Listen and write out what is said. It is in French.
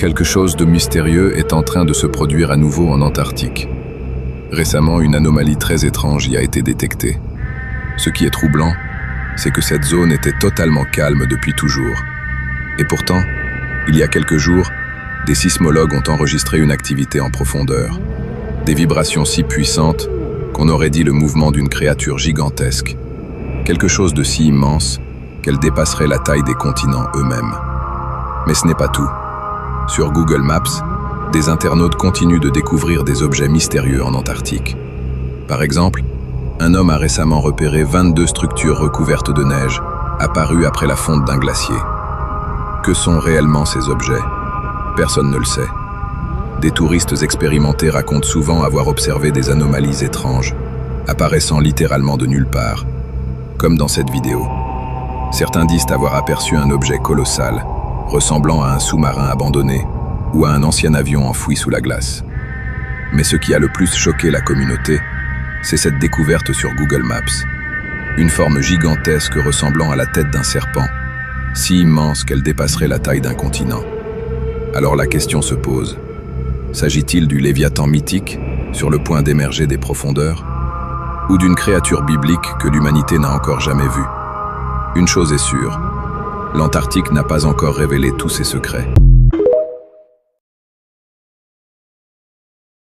Quelque chose de mystérieux est en train de se produire à nouveau en Antarctique. Récemment, une anomalie très étrange y a été détectée. Ce qui est troublant, c'est que cette zone était totalement calme depuis toujours. Et pourtant, il y a quelques jours, des sismologues ont enregistré une activité en profondeur. Des vibrations si puissantes qu'on aurait dit le mouvement d'une créature gigantesque. Quelque chose de si immense qu'elle dépasserait la taille des continents eux-mêmes. Mais ce n'est pas tout. Sur Google Maps, des internautes continuent de découvrir des objets mystérieux en Antarctique. Par exemple, un homme a récemment repéré 22 structures recouvertes de neige, apparues après la fonte d'un glacier. Que sont réellement ces objets? Personne ne le sait. Des touristes expérimentés racontent souvent avoir observé des anomalies étranges, apparaissant littéralement de nulle part, comme dans cette vidéo. Certains disent avoir aperçu un objet colossal, ressemblant à un sous-marin abandonné ou à un ancien avion enfoui sous la glace. Mais ce qui a le plus choqué la communauté, c'est cette découverte sur Google Maps. Une forme gigantesque ressemblant à la tête d'un serpent, si immense qu'elle dépasserait la taille d'un continent. Alors la question se pose, s'agit-il du Léviathan mythique, sur le point d'émerger des profondeurs, ou d'une créature biblique que l'humanité n'a encore jamais vue? Une chose est sûre, l'Antarctique n'a pas encore révélé tous ses secrets.